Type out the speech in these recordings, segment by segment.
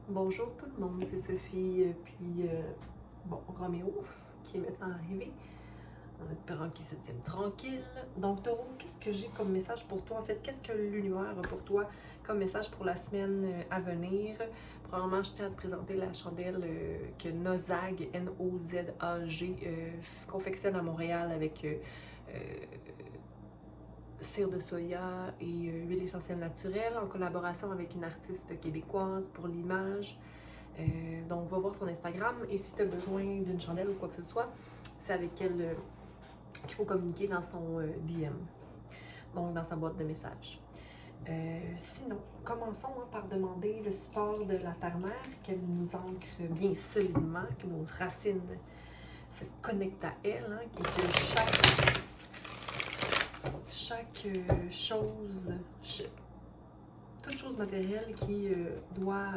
Bonjour tout le monde, c'est Sophie, bon, Roméo, qui est maintenant arrivé, en espérant qu'il se tienne tranquille. Donc, Taureau, qu'est-ce que j'ai comme message pour toi? En fait, qu'est-ce que l'univers a pour toi comme message pour la semaine à venir? Premièrement, je tiens à te présenter la chandelle que Nozag, Nozag, confectionne à Montréal avec euh, cire de soya et huile essentielle naturelle en collaboration avec une artiste québécoise pour l'image. Donc, va voir son Instagram et si tu as besoin d'une chandelle ou quoi que ce soit, c'est avec elle qu'il faut communiquer dans son DM, donc dans sa boîte de messages. Sinon, commençons par demander le support de la Terre-Mère, qu'elle nous ancre bien solidement, que nos racines se connectent à elle, hein, et que chaque chose, toute chose matérielle qui doit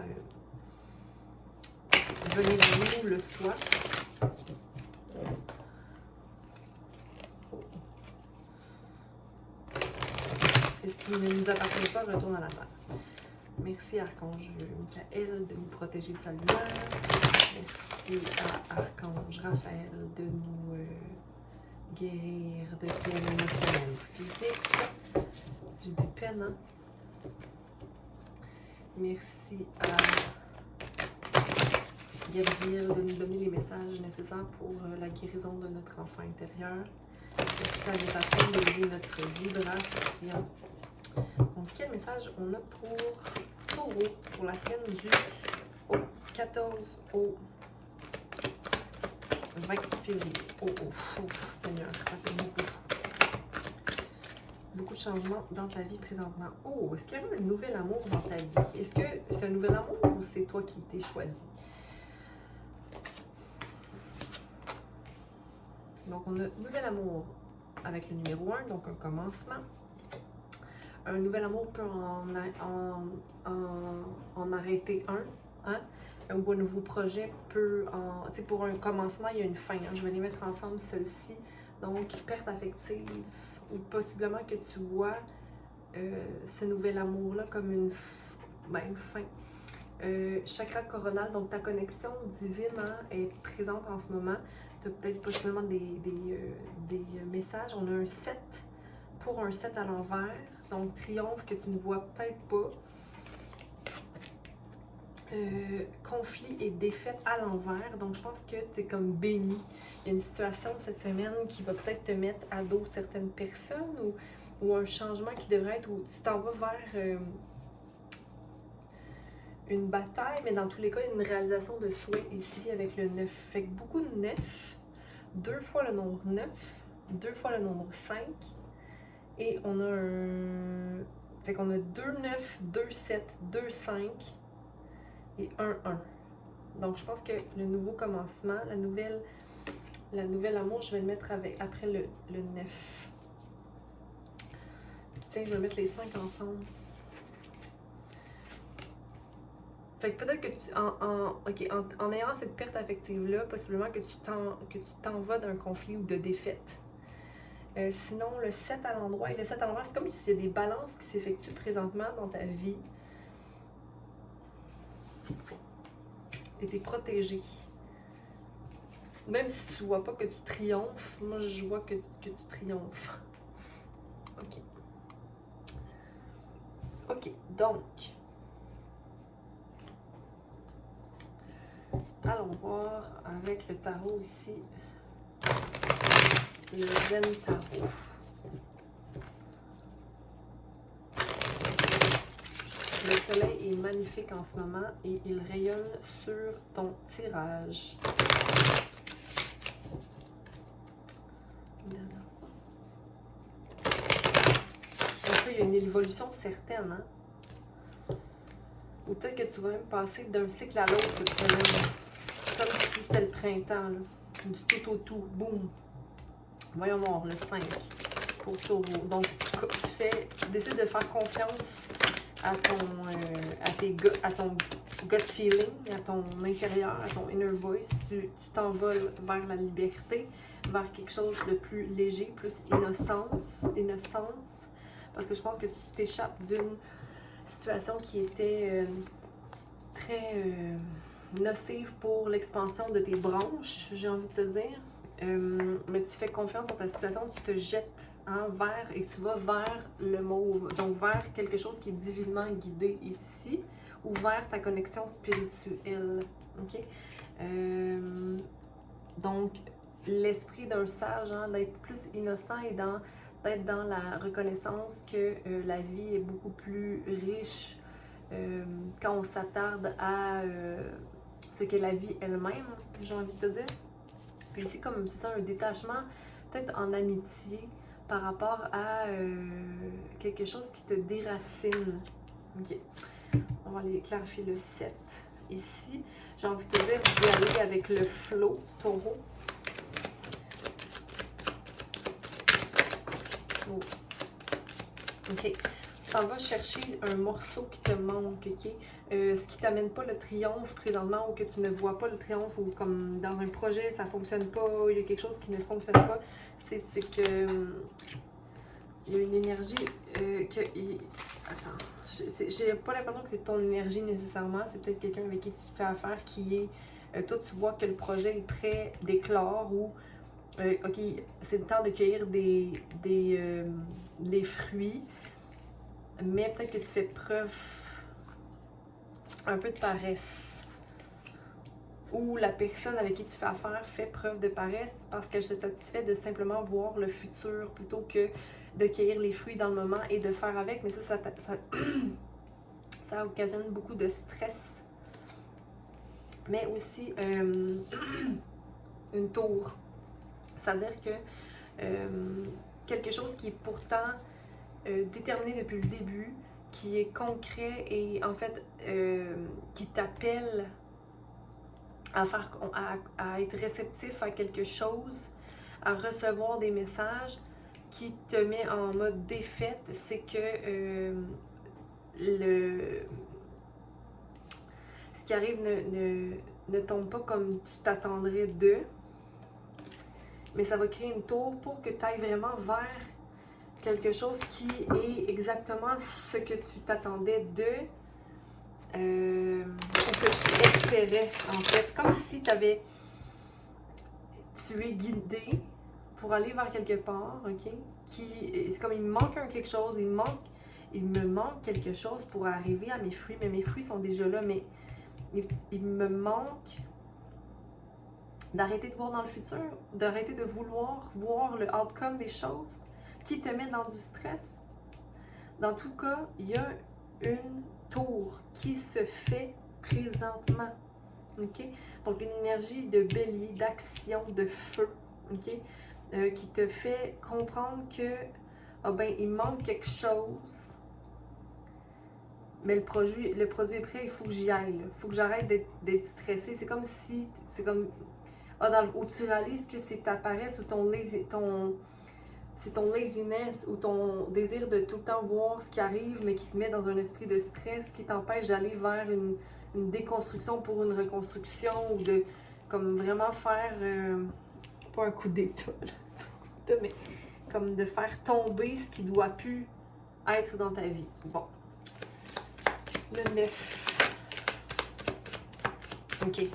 venir à nous le soit. Et ce qui ne nous appartient pas retourne à la terre. Merci Archange Michael de nous protéger de sa lumière. Merci à Archange Raphaël de nous guérir de peine émotionnelle ou physique. J'ai dit peine, hein? Merci à Gabriel de nous donner les messages nécessaires pour la guérison de notre enfant intérieur. Merci à l'invitation d'élever notre vibration. Donc, quel message on a pour Taureau pour la semaine du 14 au 20 février? Seigneur, ça fait beaucoup. Beaucoup de changements dans ta vie présentement. Oh, est-ce qu'il y a un nouvel amour dans ta vie? Est-ce que c'est un nouvel amour ou c'est toi qui t'es choisi? Donc, on a nouvel amour avec le numéro 1, donc un commencement. Un nouvel amour peut en arrêter un, hein? Ou un nouveau projet peut en... Tu sais, pour un commencement, il y a une fin. Hein? Je vais les mettre ensemble, celle-ci. Donc, perte affective, ou possiblement que tu vois ce nouvel amour-là comme une fin. Chakra coronal, donc ta connexion divine, hein, est présente en ce moment. Tu as peut-être possiblement des messages. On a un 7 pour un 7 à l'envers. Donc, triomphe que tu ne vois peut-être pas. Conflit et défaite à l'envers. Donc, je pense que tu es comme béni. Il y a une situation cette semaine qui va peut-être te mettre à dos certaines personnes ou un changement qui devrait être où tu t'en vas vers une bataille, mais dans tous les cas, il y a une réalisation de souhait ici avec le 9. Fait que beaucoup de 9, 2 fois le nombre 9, 2 fois le nombre 5. Et on a un... Fait qu'on a 2, 9, 2, 7, 2, 5 et 1, 1. Donc, je pense que le nouveau commencement, la nouvelle amour, je vais le mettre après le 9. Tiens, je vais mettre les 5 ensemble. Fait que peut-être que en ayant cette perte affective-là, possiblement que tu t'en vas d'un conflit ou de défaite. Sinon, le 7 à l'endroit, et le 7 à l'endroit, c'est comme s'il y a des balances qui s'effectuent présentement dans ta vie. Et tu es protégé. Même si tu vois pas que tu triomphes, moi je vois que tu triomphes. Ok. Ok, donc. Allons voir avec le tarot ici. Le Zen Tarot. Le soleil est magnifique en ce moment et il rayonne sur ton tirage. Donc là, il y a une évolution certaine, hein? Ou peut-être que tu vas même passer d'un cycle à l'autre cette semaine. Comme si c'était le printemps, là. Du tout au tout. Boum! Voyons voir, le 5 pour Taureau. Donc, tu décides de faire confiance à ton gut feeling, à ton intérieur, à ton inner voice. Tu t'envoles vers la liberté, vers quelque chose de plus léger, plus innocence. Parce que je pense que tu t'échappes d'une situation qui était très nocive pour l'expansion de tes branches, j'ai envie de te dire. Mais tu fais confiance dans ta situation, tu te jettes vers et tu vas vers le mauve. Donc vers quelque chose qui est divinement guidé ici ou vers ta connexion spirituelle. OK? Donc l'esprit d'un sage, d'être plus innocent et d'être dans la reconnaissance que la vie est beaucoup plus riche quand on s'attarde à ce qu'est la vie elle-même, j'ai envie de te dire. Puis ici, comme c'est ça, un détachement, peut-être en amitié, par rapport à quelque chose qui te déracine. OK. On va aller clarifier le 7 ici. J'ai envie de te dire d'y aller avec le flow, taureau. Oh. OK. Tu t'en vas chercher un morceau qui te manque, OK? Ce qui t'amène pas le triomphe présentement ou que tu ne vois pas le triomphe ou comme dans un projet, ça fonctionne pas, il y a quelque chose qui ne fonctionne pas, c'est que il y a une énergie attends, j'ai pas l'impression que c'est ton énergie nécessairement, c'est peut-être quelqu'un avec qui tu te fais affaire qui est, toi tu vois que le projet est prêt d'éclore ou OK, c'est le temps de cueillir des fruits, mais peut-être que tu fais preuve un peu de paresse. Ou la personne avec qui tu fais affaire fait preuve de paresse parce qu'elle se satisfait de simplement voir le futur plutôt que de cueillir les fruits dans le moment et de faire avec. Mais ça occasionne beaucoup de stress. Mais aussi une tour. C'est-à-dire que quelque chose qui est pourtant déterminé depuis le début, qui est concret et en fait qui t'appelle à être réceptif à quelque chose, à recevoir des messages, qui te met en mode défaite, c'est que ce qui arrive ne tombe pas comme tu t'attendrais d'eux, mais ça va créer une tour pour que tu ailles vraiment vers quelque chose qui est exactement ce que tu t'attendais d'eux, ou que tu espérais, en fait. Comme si tu es guidé pour aller vers quelque part, OK? C'est comme il me manque quelque chose, il me manque quelque chose pour arriver à mes fruits, mais mes fruits sont déjà là, mais il me manque d'arrêter de voir dans le futur, d'arrêter de vouloir voir le outcome des choses qui te met dans du stress. Dans tout cas, il y a une tour qui se fait présentement. OK? Donc, une énergie de bélier, d'action, de feu, OK? Qui te fait comprendre que, il manque quelque chose, mais le produit est prêt, il faut que j'y aille. Il faut que j'arrête d'être stressée. C'est comme si, où tu réalises que c'est ta paresse ou c'est ton laziness ou ton désir de tout le temps voir ce qui arrive, mais qui te met dans un esprit de stress, qui t'empêche d'aller vers une déconstruction pour une reconstruction ou de comme vraiment faire, pas un coup d'état, mais comme de faire tomber ce qui doit plus être dans ta vie. Bon. Le 9. OK.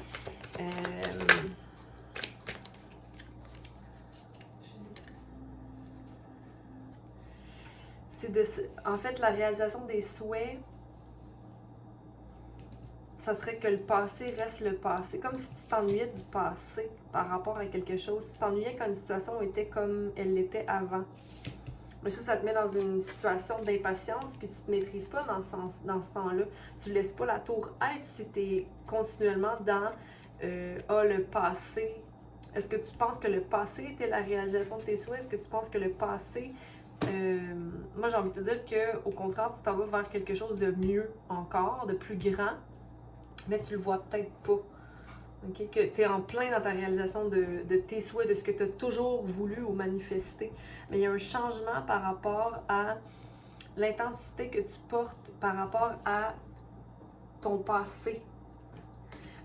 En fait, la réalisation des souhaits, ça serait que le passé reste le passé. Comme si tu t'ennuyais du passé par rapport à quelque chose. Si tu t'ennuyais quand une situation était comme elle l'était avant. Mais ça te met dans une situation d'impatience, puis tu te maîtrises pas dans ce temps-là. Tu laisses pas la tour être si tu es continuellement dans le passé. Est-ce que tu penses que le passé était la réalisation de tes souhaits? Est-ce que tu penses que le passé... moi, j'ai envie de te dire qu'au contraire, tu t'en vas vers quelque chose de mieux encore, de plus grand, mais tu le vois peut-être pas. Okay? Que tu es en plein dans ta réalisation de tes souhaits, de ce que tu as toujours voulu ou manifesté. Mais il y a un changement par rapport à l'intensité que tu portes par rapport à ton passé.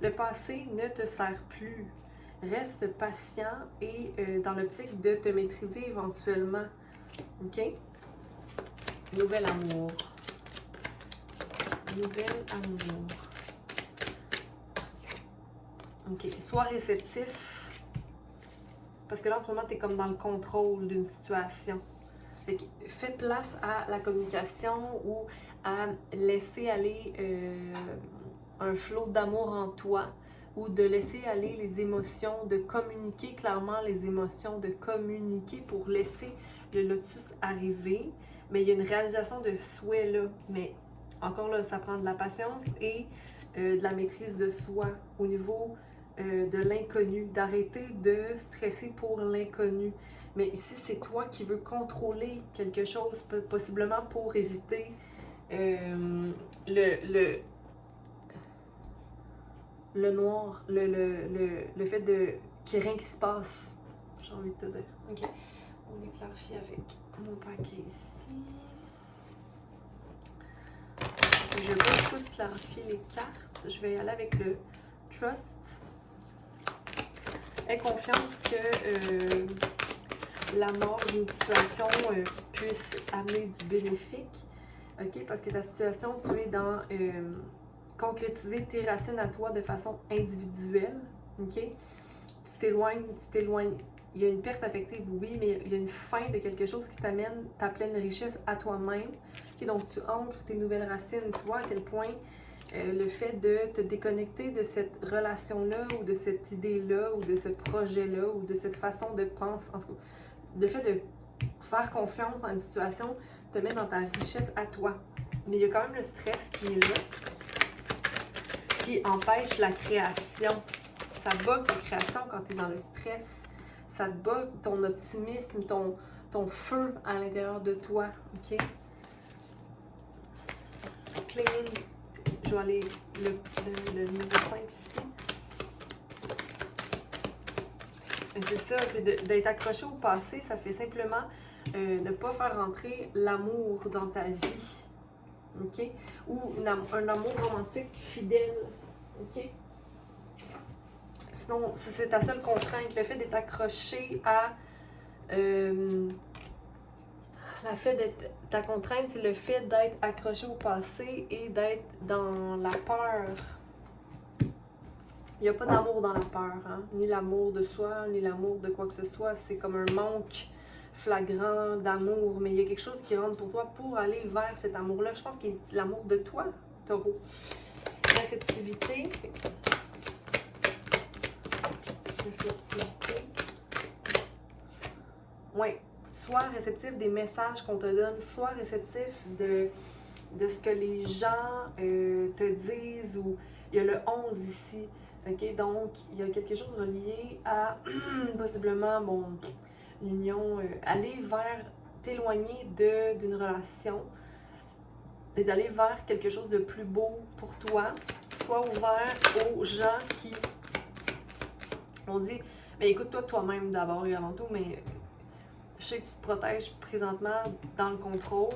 Le passé ne te sert plus. Reste patient et dans l'optique de te maîtriser éventuellement. OK? Nouvel amour. Nouvel amour. OK. Sois réceptif. Parce que là, en ce moment, tu es comme dans le contrôle d'une situation. Fait que fais place à la communication ou à laisser aller un flot d'amour en toi ou de laisser aller les émotions, de communiquer clairement les émotions, de communiquer pour laisser le lotus arriver. Mais il y a une réalisation de souhait là. Mais encore là, ça prend de la patience et de la maîtrise de soi au niveau de l'inconnu, d'arrêter de stresser pour l'inconnu. Mais ici, c'est toi qui veux contrôler quelque chose, possiblement pour éviter le noir, le fait de qu'il n'y ait rien qui se passe. J'ai envie de te dire. OK. On est clarifié avec mon paquet ici. Je vais pas tout clarifier les cartes. Je vais y aller avec le Trust. Aie confiance que la mort d'une situation puisse amener du bénéfique. OK? Parce que ta situation, tu es dans concrétiser tes racines à toi de façon individuelle. OK? Tu t'éloignes. Il y a une perte affective, oui, mais il y a une fin de quelque chose qui t'amène ta pleine richesse à toi-même. Okay? Donc, tu ancres tes nouvelles racines. Tu vois à quel point le fait de te déconnecter de cette relation-là ou de cette idée-là ou de ce projet-là ou de cette façon de penser, en tout cas, le fait de faire confiance en une situation te met dans ta richesse à toi. Mais il y a quand même le stress qui est là, qui empêche la création. Ça bug ta création quand tu es dans le stress. Ça te bug ton optimisme, ton feu à l'intérieur de toi. OK? Clean. Je vais aller le numéro 5 ici. C'est ça, c'est d'être accroché au passé, ça fait simplement ne pas faire rentrer l'amour dans ta vie. OK? Ou un amour romantique fidèle. OK? Sinon, si c'est ta seule contrainte, le fait d'être accroché à ta contrainte, c'est le fait d'être accroché au passé et d'être dans la peur. Il n'y a pas d'amour dans la peur, hein? Ni l'amour de soi, ni l'amour de quoi que ce soit. C'est comme un manque flagrant d'amour, mais il y a quelque chose qui rentre pour toi pour aller vers cet amour-là. Je pense qu'il y a l'amour de toi, Taureau. Réceptivité. Réceptivité. Oui. Sois réceptif des messages qu'on te donne. Sois réceptif de ce que les gens te disent. Ou il y a le 11 ici. OK? Donc, il y a quelque chose relié à possiblement, bon, l'union. Aller vers, t'éloigner d'une relation et d'aller vers quelque chose de plus beau pour toi. Sois ouvert aux gens qui on dit, mais écoute-toi toi-même d'abord et avant tout, mais je sais que tu te protèges présentement dans le contrôle.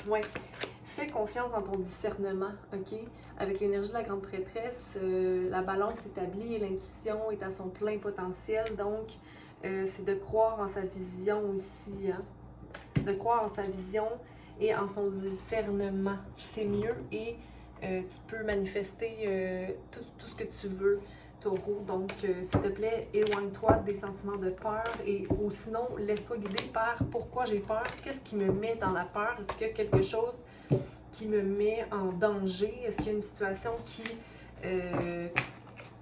Ouais. Fais confiance dans ton discernement, OK? Avec l'énergie de la grande prêtresse, la balance s'établit et l'intuition est à son plein potentiel. Donc, c'est de croire en sa vision aussi, hein? De croire en sa vision et en son discernement. C'est mieux et tu peux manifester tout ce que tu veux, Taureau. Donc, s'il te plaît, éloigne-toi des sentiments de peur ou sinon, laisse-toi guider par pourquoi j'ai peur, qu'est-ce qui me met dans la peur, est-ce qu'il y a quelque chose qui me met en danger, est-ce qu'il y a une situation qui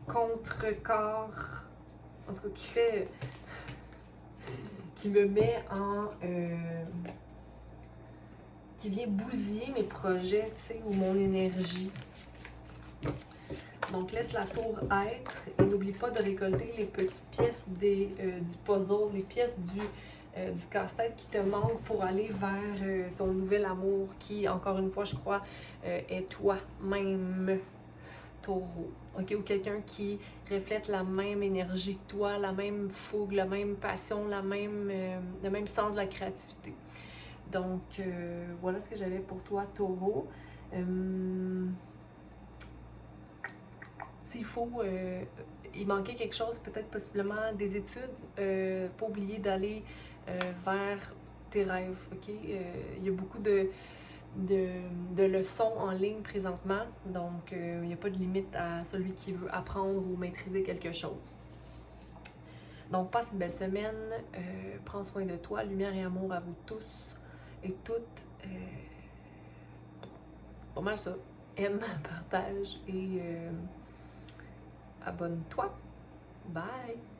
contrecarre, en tout cas qui me met en... qui vient bousiller mes projets, tu sais, ou mon énergie. Donc, laisse la tour être et n'oublie pas de récolter les petites pièces du puzzle, les pièces du casse-tête qui te manquent pour aller vers ton nouvel amour qui, encore une fois, je crois, est toi-même, Taureau. OK? Ou quelqu'un qui reflète la même énergie que toi, la même fougue, la même passion, le même sens de la créativité. Donc, voilà ce que j'avais pour toi, Taureau. S'il faut, il manquait quelque chose, peut-être possiblement des études, pas oublier d'aller vers tes rêves, OK? Il y a beaucoup de de leçons en ligne présentement. Donc, il n'y a pas de limite à celui qui veut apprendre ou maîtriser quelque chose. Donc, passe une belle semaine. Prends soin de toi. Lumière et amour à vous tous et toutes. Pas mal ça. Aime, partage et abonne-toi. Bye!